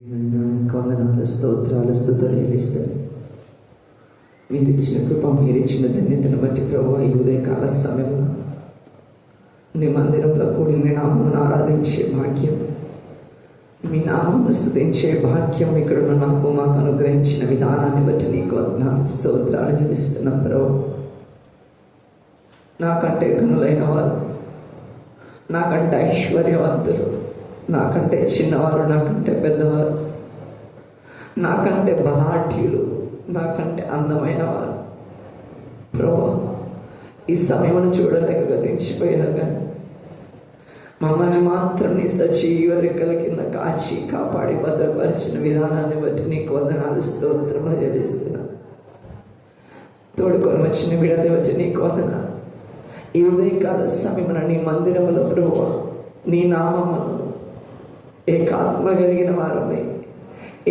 వందనాలు, స్తోత్రాలు, స్తుతులు చెల్లిస్తాను. మీరు ఇచ్చిన కృప, మీరు ఇచ్చిన ధన్యతను బట్టి ప్రభువా, ఈ ఉదయకాల సమయంలో నీ మందిరంలో కూడి మీ నామమును ఆరాధించే భాగ్యం, మీ నామమును స్తుతించే భాగ్యం ఇక్కడున్న నాకు మాకు అనుగ్రహించిన విధానాన్ని బట్టి నీకు వందనాలు, స్తోత్రాలు చెల్లిస్తున్నాం ప్రభు. నాకంటే కనులైన వారు, నాకంటే ఐశ్వర్యవంతులు, నాకంటే చిన్నవారు, నాకంటే పెద్దవారు, నాకంటే బలాఢ్యులు, నాకంటే అందమైన వారు ప్రభు ఈ సమయమును చూడలేక గతించిపోయారు, కానీ మమ్మల్ని మాత్రం నీ సజీవ రెక్కల కింద కాచి కాపాడి భద్రపరిచిన విధానాన్ని బట్టి నీకు వందనాలు, స్తోత్రములు చెల్లిస్తున్నా. తోడుకొని వచ్చిన బిడ్డని వచ్చి నీకు వందనాలు. ఈ ఉదయకాల సమయమున నీ మందిరములో ప్రభువా, నీ నామమును ఏకాత్మ కలిగిన వారమే,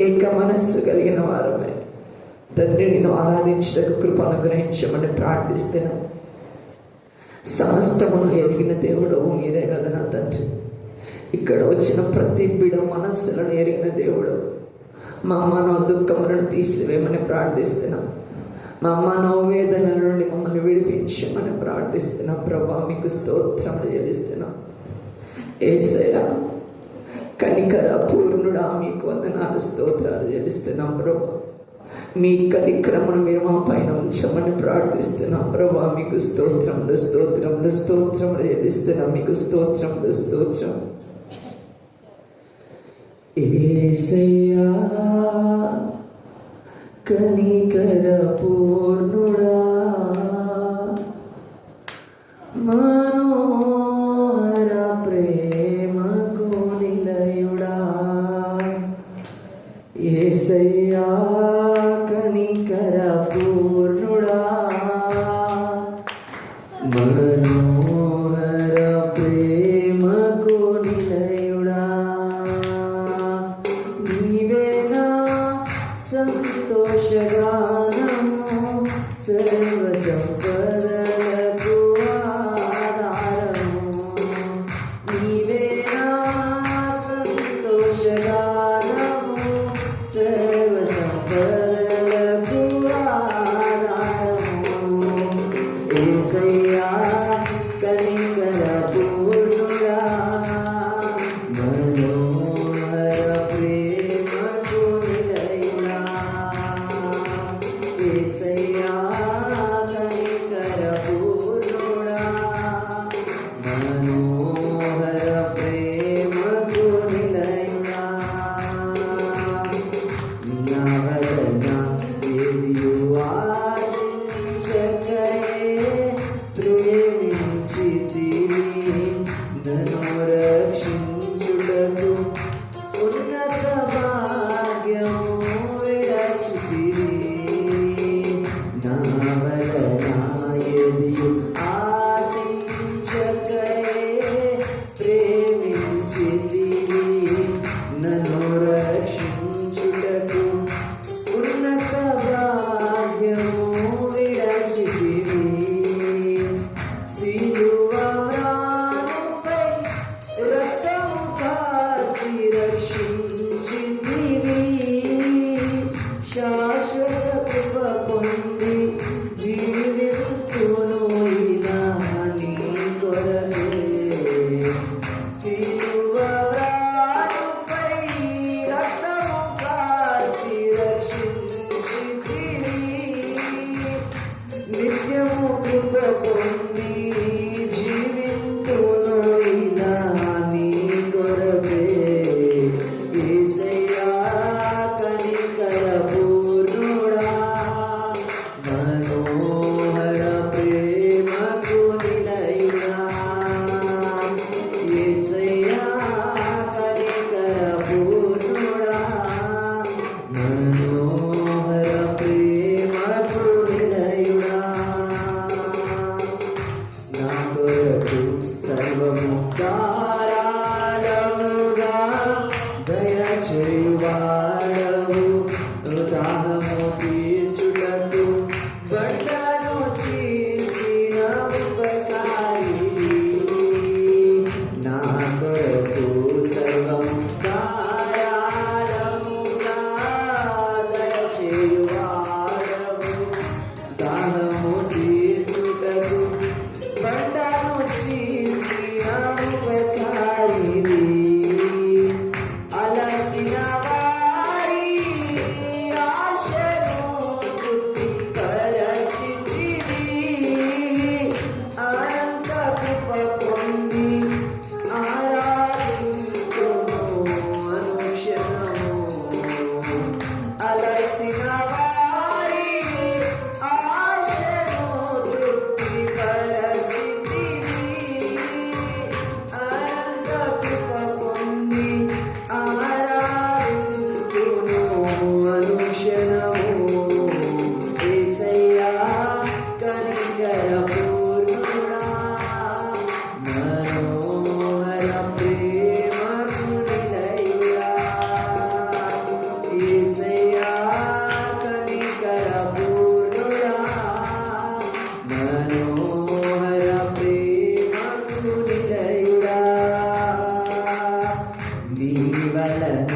ఏక మనస్సు కలిగిన వారమే తండ్రి నిన్ను ఆరాధించడానికి కృప అనుగ్రహించమని ప్రార్థిస్తున్నాం. సమస్తమును ఎరిగిన దేవుడవు మీరే కదా నా తండ్రి. ఇక్కడ వచ్చిన ప్రతి బిడ మనస్సులను ఎరిగిన దేవుడు. మా అమ్మనో దుఃఖములను తీసివేయమని ప్రార్థిస్తున్నాం. మా అమ్మనో వేదనల నుండి మమ్మల్ని విడిపించమని ప్రార్థిస్తున్నాం. ప్రభా మీకు స్తోత్రములు చెల్లిస్తున్నాం. యేసయ్యా కనికర పూర్ణుడా, మీకు వందనాలు, స్తోత్రాలు చెల్లిస్తున్నాం ప్రభా. మీ కనికరమును మీరు మా పైన ఉంచమని ప్రార్థిస్తున్నాం ప్రభా. మీకు స్తోత్రములు, స్తోత్రములు, స్తోత్రములు చెల్లిస్తున్నాం. మీకు స్తోత్రములు, స్తోత్రం. యేసయ్యా కనికర పూర్ణుడా, మనోహర ప్రేమకు నిలయుడా, యేసయ్యా కనికర పూర్ణుడా, మనోహర ప్రేమకు నిలయుడా, నీవేనా సంతోషగానము, సర్వ సంపదలకు ఆధారము, నీవేనా సంతోషగానము, సర్వ సంపదలకు ఆధారము, యేసయ్యా అనుక్షణము యేసయ్యా కనికర పూర్ణుడా మనోహర ప్రేమకు నిలయుడా యేసయ్యా కనికర పూర్ణుడా మనోహర ప్రేమకు నిలయుడా నీ వలన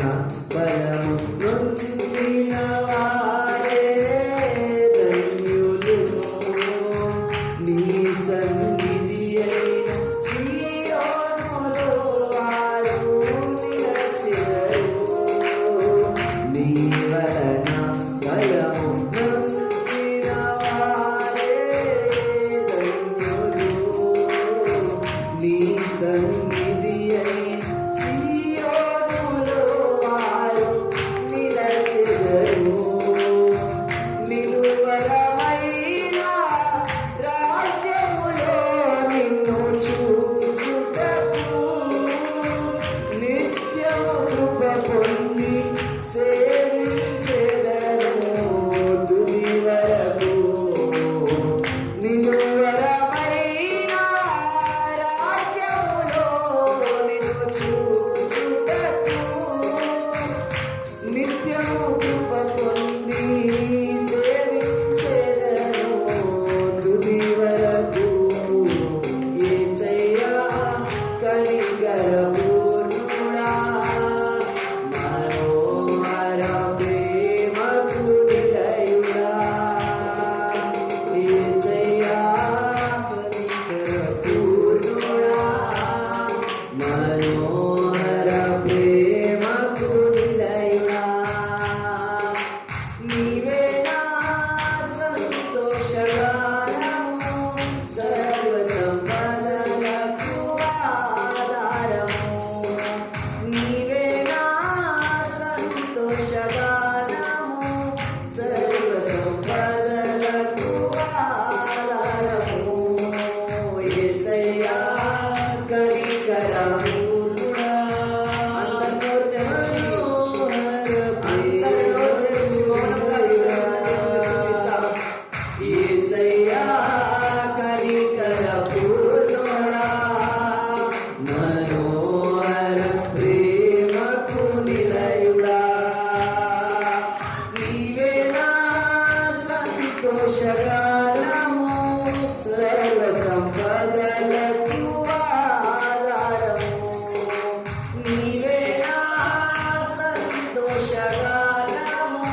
బలము నొందిన వారే ధన్యులు నీ సన్నిధి అయిన సీయోనులో వారు నిలచెదరు నీ వలన బలము నొందిన వారే ధన్యులు నీ సన్నిధి అయిన నిలువరమైన రాజ్యములో నిన్ను చూచుటకు నిత్యము కృప పొంది సేవించెదను తుది వరకు నిలువరమైన రాజ్యములో నిన్ను చూచుటకు నిత్యము కృప పొంది సేవించెదను తుది వరకు యేసయ్యా కనికర పూర్ణుడా మనోహర ప్రేమకు నిలయుడా యేసయ్యా కనికర పూర్ణుడా మనోహర ప్రేమకు నిలయుడా నీవే నా సంతోషగానము సర్వ సంపదలకు ఆధారము నీవే నా సంతోషగానము సర్వ సంపదలకు ఆధారము యేసయ్యా కనికర పూర్ణుడా అందరూ తెరచి యేసయ్యా కనికర పూర్ణుడా మనోహర ప్రేమకు నిలయుడా నీవే నా సంతోషగానము సర్వ సంపదలకు ఆధారము నీవే నా సంతోషగానము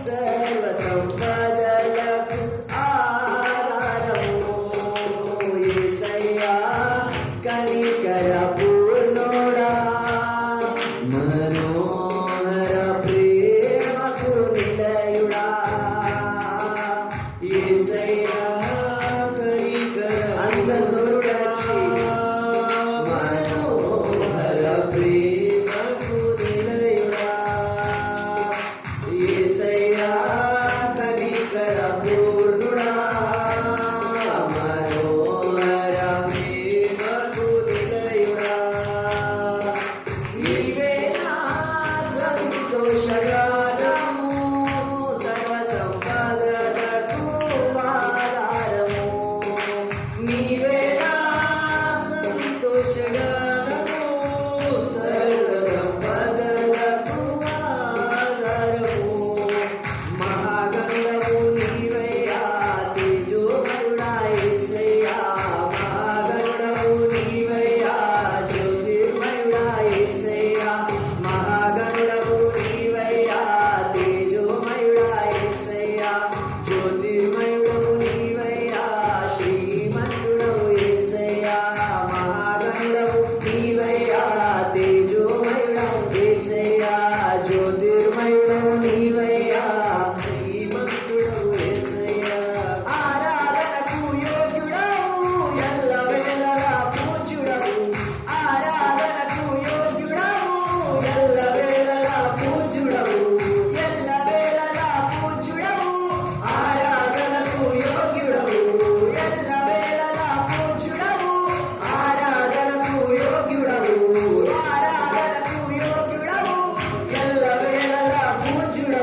సర్వ సంపదలకు ఆధారము యేసయ్యా కనికర పూర్ణుడా మనోహర ప్రేమకు నిలయుడా యేసయ్యా కనికర అందరూ మనోహర ప్రేమకు నిలయుడా యేసయ్యా కనికర పూర్ణుడా మనోహర ప్రేమకు నిలయుడా నీవే నా సంతోషగానము సర్వ సంపదలకు ఆధారము నీవే నా సంతోషగానము సర్వ సంపదలకు ఆధారము మహాగణము నీవయ్యా తేజోమయుడా యేసయ్యా మహాగణము నీవయ్యా జ్యోతిర్మయుడా యేసయ్యా మహాగణము నీవయ్యా తేజోమయుడా యేసయ్యా జ్యోతిర్మయుడవు నీవయ్యా శ్రీమంతుడవు యేసయ్యా మహాగణము నీవయ్యా తేజోమయుడవు యేసయ్యా జ్యోతిర్మయుడవు నీవయ్యా శ్రీమంతుడవు యేసయ్యా ఆరాధనకు యోగ్యుడవు ఎల్లవేళలా పూజ్యుడవు ఆరాధనకు యోగ్యుడవు ఎల్లవేళలా పూజ్యుడవు ఎల్లవేళలా పూజ్యుడవు ఆరాధనకు యోగ్యుడవు ఎల్లవేళలా పూజ్యుడవు ఆరాధనకు యోగ్యుడవు ఆరాధనకు యోగ్యుడవు ఎల్లవేళలా పూజ్యుడవు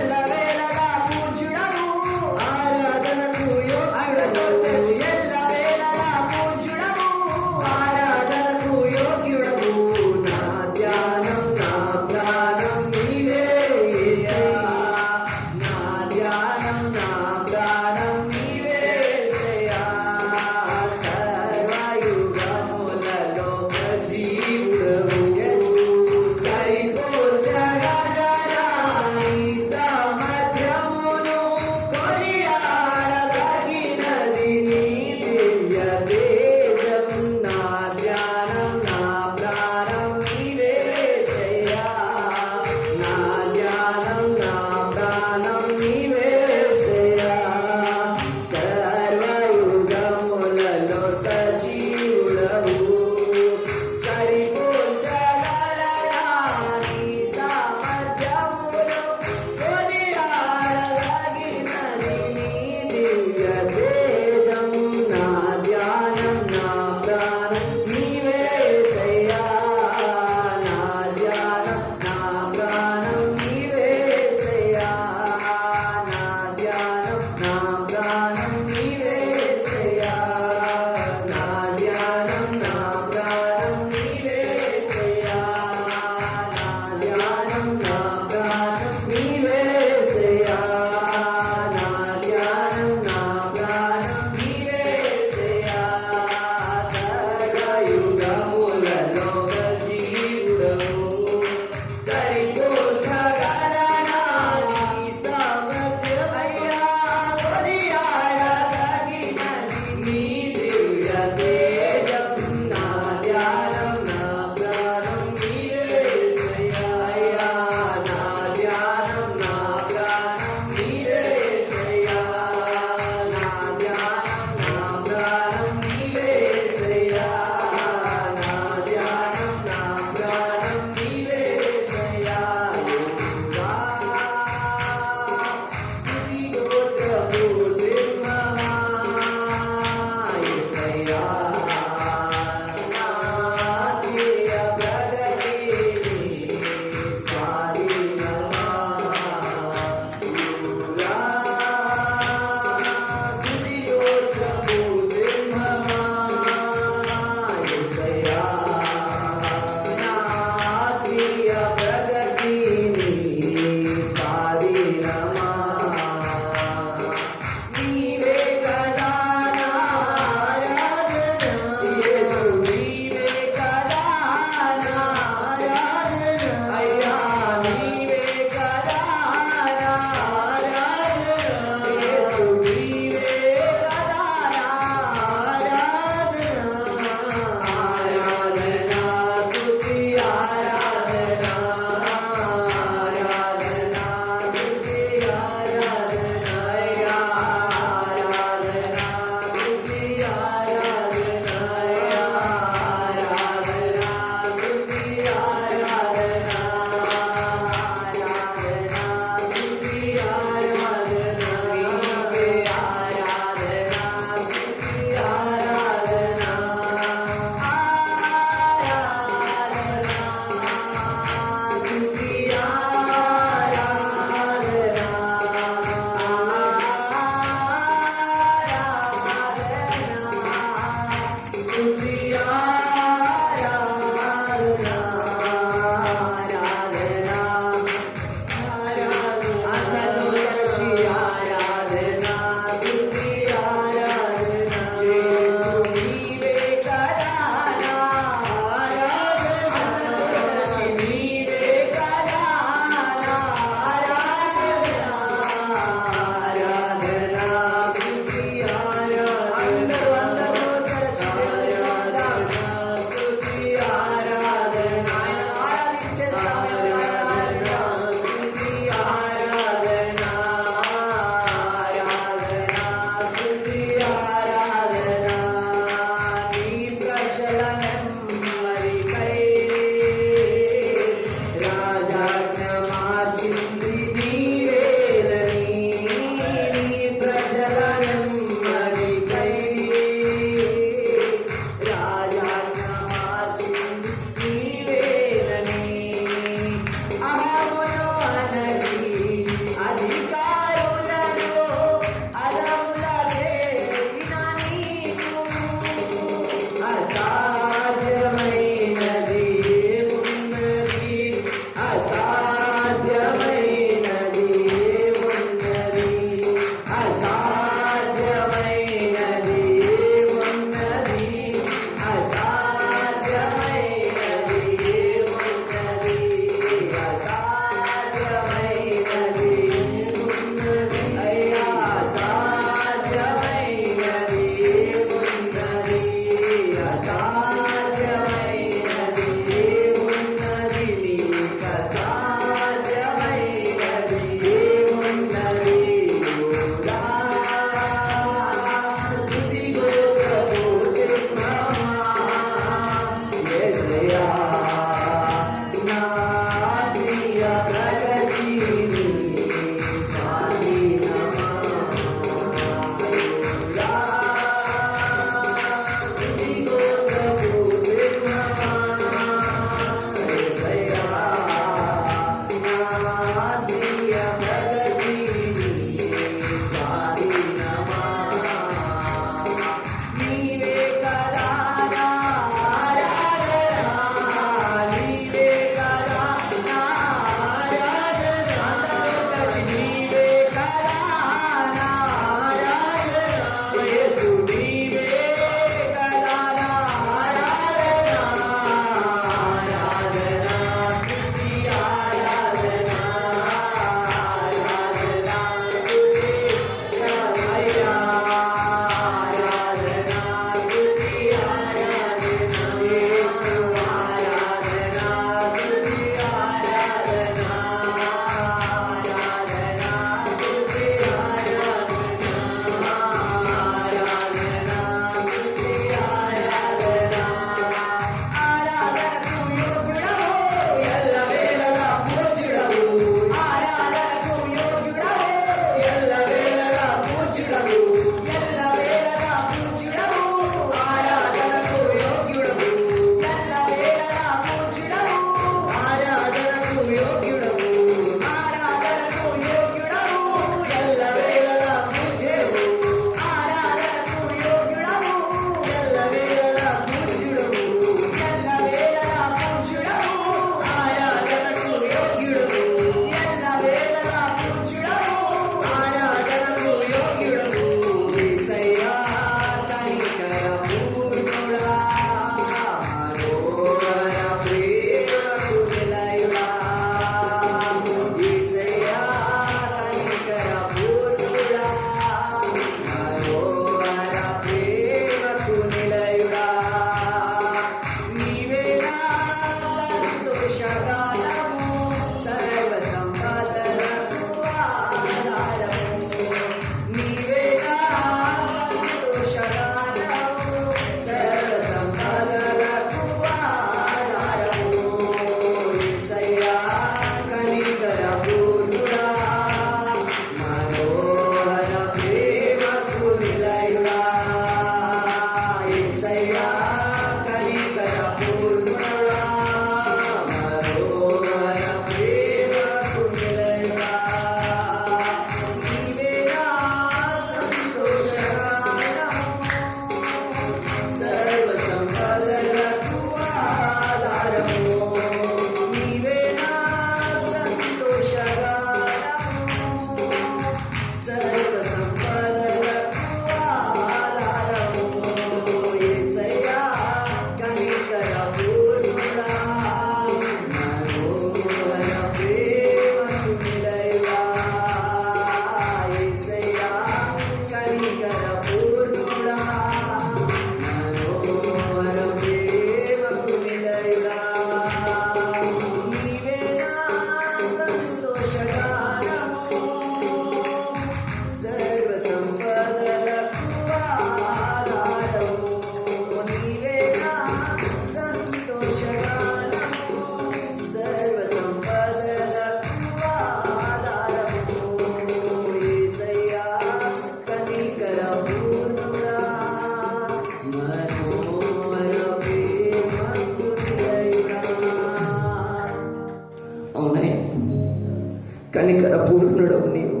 కనికర పూర్ణుడవు నీవు,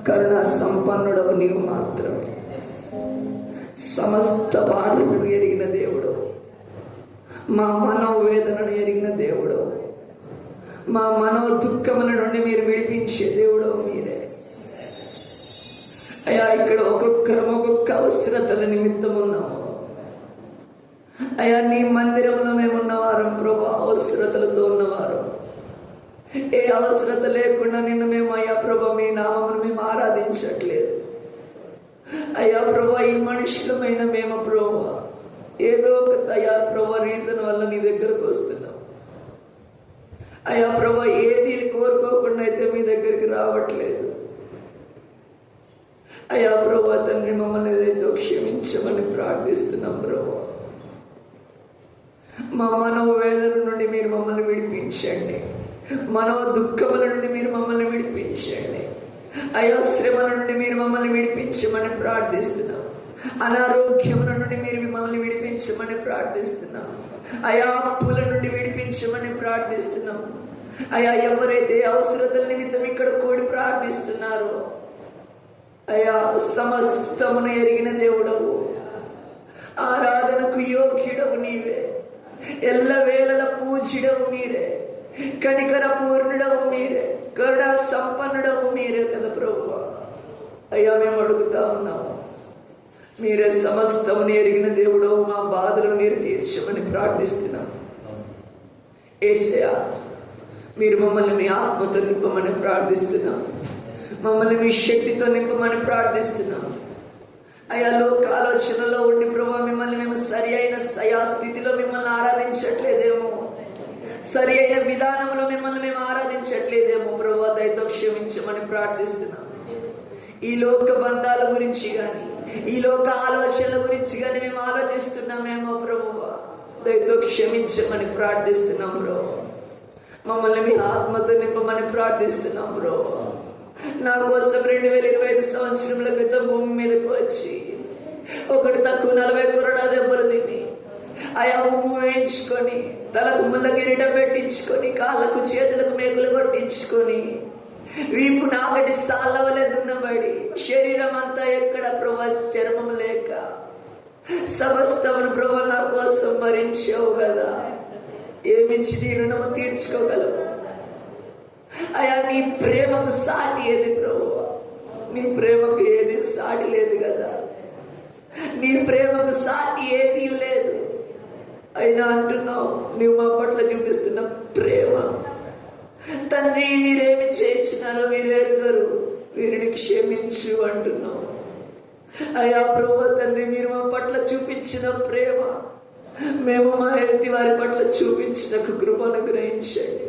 కరుణా సంపన్నుడవు నీవు మాత్రమే. సమస్త బాధలను ఎరిగిన దేవుడు, మా మనోవేదనను ఎరిగిన దేవుడు, మా మనో దుఃఖముల నుండి మీరు విడిపించే దేవుడు మీరే. అయ్యా, ఇక్కడ ఒక్కొక్కరు ఒక్కొక్క అవసరతల నిమిత్తం ఉన్నాము. అయ్యా, నీ మందిరంలో మేము ఉన్నవారు ప్రభా, అవసరతలతో ఉన్నవారు. ఏ అవసరత లేకుండా నిన్ను మేము అయ్యా ప్రభా మీ నామమును మేము ఆరాధించట్లేదు. అయ్యా ప్రభా, ఈ మనుషులమైన మేము ప్రభా ఏదో ఒక అయ్యా ప్రభా రీజన్ వల్ల నీ దగ్గరకు వస్తున్నాం. అయ్యా ప్రభా, ఏది కోరుకోకుండా అయితే మీ దగ్గరికి రావట్లేదు. అయ్యా ప్రభా తండ్రి, మమ్మల్ని ఏదైతే క్షమించమని ప్రార్థిస్తున్నాం ప్రభా. మా మనోవేదన నుండి మీరు మమ్మల్ని విడిపించండి, మనో దుఃఖముల నుండి మీరు మమ్మల్ని విడిపించండి. అయా, శ్రమల నుండి మీరు మమ్మల్ని విడిపించమని ప్రార్థిస్తున్నాం. అనారోగ్యముల నుండి మీరు మమ్మల్ని విడిపించమని ప్రార్థిస్తున్నాం. అయా, అప్పుల నుండి విడిపించమని ప్రార్థిస్తున్నాం. అయా, ఎవరైతే అవసరతల నిమిత్తం ఇక్కడ కూడి ప్రార్థిస్తున్నారో అయా, సమస్తమును ఎరిగిన దేవుడవు, ఆరాధనకు యోగ్యుడవు నీవే, ఎల్లవేళల పూజ్యుడవు మీరే, కనికర పూర్ణుడవు మీరే, కరుణా సంపన్నుడవు మీరే కదా ప్రభువా. అయ్యా, మేము అడుగుతా ఉన్నాము, మీరే సమస్తమును ఎరిగిన దేవుడవు, మా బాధలను మీరు తీర్చమని ప్రార్థిస్తున్నాం. యేసయ్యా, మీరు మమ్మల్ని మీ ఆత్మతో నింపమని ప్రార్థిస్తున్నాం, మమ్మల్ని మీ శక్తితో నింపమని ప్రార్థిస్తున్నాం. అయా, లోక ఆలోచనలో ఉండి ప్రభా మిమ్మల్ని మేము సరి అయిన స్థితిలో మిమ్మల్ని ఆరాధించట్లేదేమో, సరి అయిన విధానంలో మిమ్మల్ని మేము ఆరాధించట్లేదేమో ప్రభా, దయతో క్షమించమని ప్రార్థిస్తున్నాం. ఈ లోక బంధాల గురించి కానీ, ఈ లోక ఆలోచనల గురించి కానీ మేము ఆలోచిస్తున్నామేమో ప్రభువా, దయతో క్షమించమని ప్రార్థిస్తున్నాం ప్రభా. మమ్మల్ని మీ ఆత్మతో నింపమని ప్రార్థిస్తున్నాం ప్రభా. నా కోసం 2025 సంవత్సరముల క్రితం భూమి మీదకు వచ్చి ఒకటి తక్కువ 40 కొరడా దెబ్బలు తిని, ఆయా ఉమ్ము వేయించుకొని, తలకు ముళ్ళ కిరీటం పెట్టించుకొని, కాళ్ళకు చేతులకు మేకులు కొట్టించుకొని, వీపు నాగటి సాలవలే దున్నబడి, శరీరం అంతా ఎక్కడ ప్రభా చర్మం లేక సమస్తమును ప్రభా నా కోసం భరించావు కదా. ఏమిచ్చి నీ రుణము తీర్చుకోగలవు? అయా, నీ ప్రేమకు సాటి ఏది ప్రభువా? నీ ప్రేమకు ఏది సాటి లేదు కదా, నీ ప్రేమకు సాటి ఏది లేదు. అయినా అంటున్నావు, నీవు మా పట్ల చూపిస్తున్న ప్రేమ. తండ్రి, వీరేమి చేయించినారో వీరు ఎరుగరు, వీరిని క్షమించు అంటున్నావు. అయ్యా ప్రభువా తండ్రి, మీరు మా పట్ల చూపించిన ప్రేమ మేము మా ఎదుటి వారి పట్ల చూపించినకు కృపను గ్రహించండి.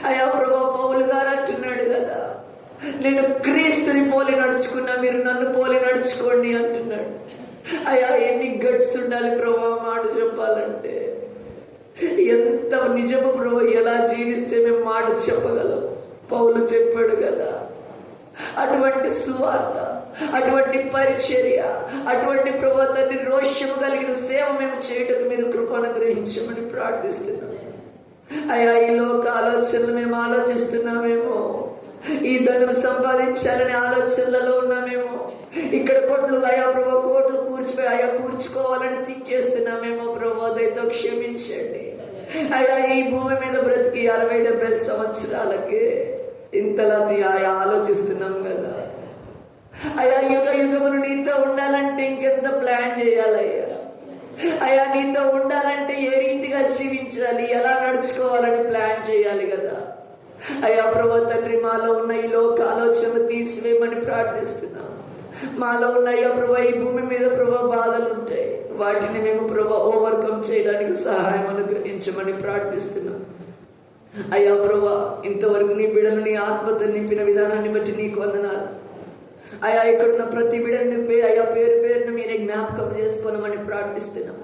అయ్యా ప్రభా, పౌలు గారు అంటున్నాడు కదా, నేను క్రీస్తుని పోలి నడుచుకున్నా, మీరు నన్ను పోలి నడుచుకోండి అంటున్నాడు. అయ్యా, ఎన్ని గట్స్ ఉండాలి ప్రభా మాట చెప్పాలంటే. ఎంత నిజము ప్రభా, ఎలా జీవిస్తే మేము మాట చెప్పగలం? పౌలు చెప్పాడు కదా, అటువంటి సువార్త, అటువంటి పరిచర్య, అటువంటి ప్రభా తండ్రి రోషము కలిగిన సేవ మేము చేయటకు మీరు కృపను గ్రహించమని ప్రార్థిస్తున్నాం. అయ్యా, ఈ లోక ఆలోచనలు మేము ఆలోచిస్తున్నామేమో, ఈ ధనం సంపాదించాలనే ఆలోచనలలో ఉన్నామేమో, ఇక్కడ కోట్లు అయా ప్రభా కోట్లు కూర్చుకోవాలని థింక్ చేస్తున్నామేమో ప్రభా, దయతో క్షమించండి. అయ్యా, ఈ భూమి మీద బ్రతికి 60-70 సంవత్సరాలకి ఇంతలా ఆయా ఆలోచిస్తున్నాం కదా. అయ్యా, యుగ యుగమును నీతో ఉండాలంటే ఇంకెంత ప్లాన్ చేయాలయ్యా. అయ్యా, నీతో ఉండాలంటే ఏ రీతిగా జీవించాలి, ఎలా నడుచుకోవాలని ప్లాన్ చేయాలి కదా. అయ్యా ప్రభా తండ్రి, మాలో ఉన్న ఈ లోక ఆలోచనలు తీసివేయమని ప్రార్థిస్తున్నాం. మాలో ఉన్న అయ్యా ప్రభా ఈ భూమి మీద ప్రభా బాధలు ఉంటాయి, వాటిని మేము ప్రభా ఓవర్కమ్ చేయడానికి సహాయం అనుగ్రహించమని ప్రార్థిస్తున్నాం. అయ్యా ప్రభా, ఇంతవరకు నీ బిడ్డలు నీ ఆత్మతో నింపిన విధానాన్ని బట్టి నీకు వందనాలు. అయా, ఇక్కడున్న ప్రతి బిడ్డని అయ్యా పేరును మీరే జ్ఞాపకం చేసుకోనమని ప్రార్థిస్తున్నాం.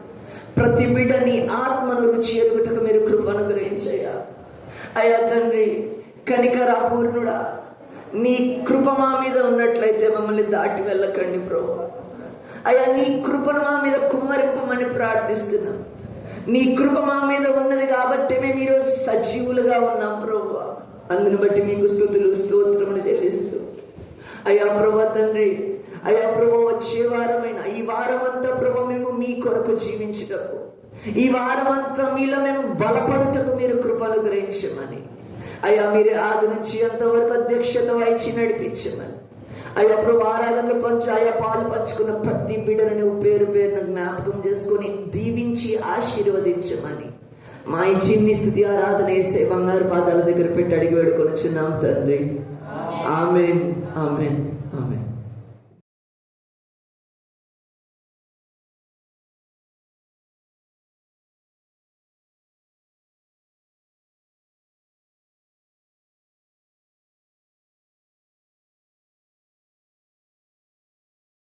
ప్రతి బిడ్డని ఆత్మను రుచి ఎరుగుటకు మీరు కృప అనుగ్రహించయ్యా. అయా తండ్రి, కనికర పూర్ణుడా, నీ కృప మా మీద ఉన్నట్లయితే మమ్మల్ని దాటి వెళ్ళకండి ప్రభు. అయా, నీ కృపను మా మీద కుమ్మరింపమని ప్రార్థిస్తున్నాం. నీ కృప మా మీద ఉన్నది కాబట్టి మేము ఈరోజు సజీవులుగా ఉన్నాం ప్రభు. అందును బట్టి మీకు స్తుతులు స్తోత్రములు చెల్లిస్తూ అయ్యా ప్రభా తండ్రి, అయ్యా ప్రభా వచ్చే వారమైన ఈ వారమంతా ప్రభా మేము మీ కొరకు జీవించుటకు, ఈ వారమంతా మీలో మేము బలపడుటకు మీరు కృపను గ్రహించమని, అయ్యా మీరే ఆది నుంచి అంతవరకు అధ్యక్షత వహించి నడిపించమని, అయ్యా ప్రభు ఆరాధనలు అయ్యా పాలు పంచుకున్న ప్రతి బిడ్డను నువ్వు పేరు పేరున జ్ఞాపకం చేసుకొని దీవించి ఆశీర్వదించమని మా ఈ చిన్ని స్థుతి ఆరాధన వేసే బంగారు పాదాల దగ్గర పెట్టి అడిగి వేడుకొనిచున్నాం తండ్రి. Amen, amen.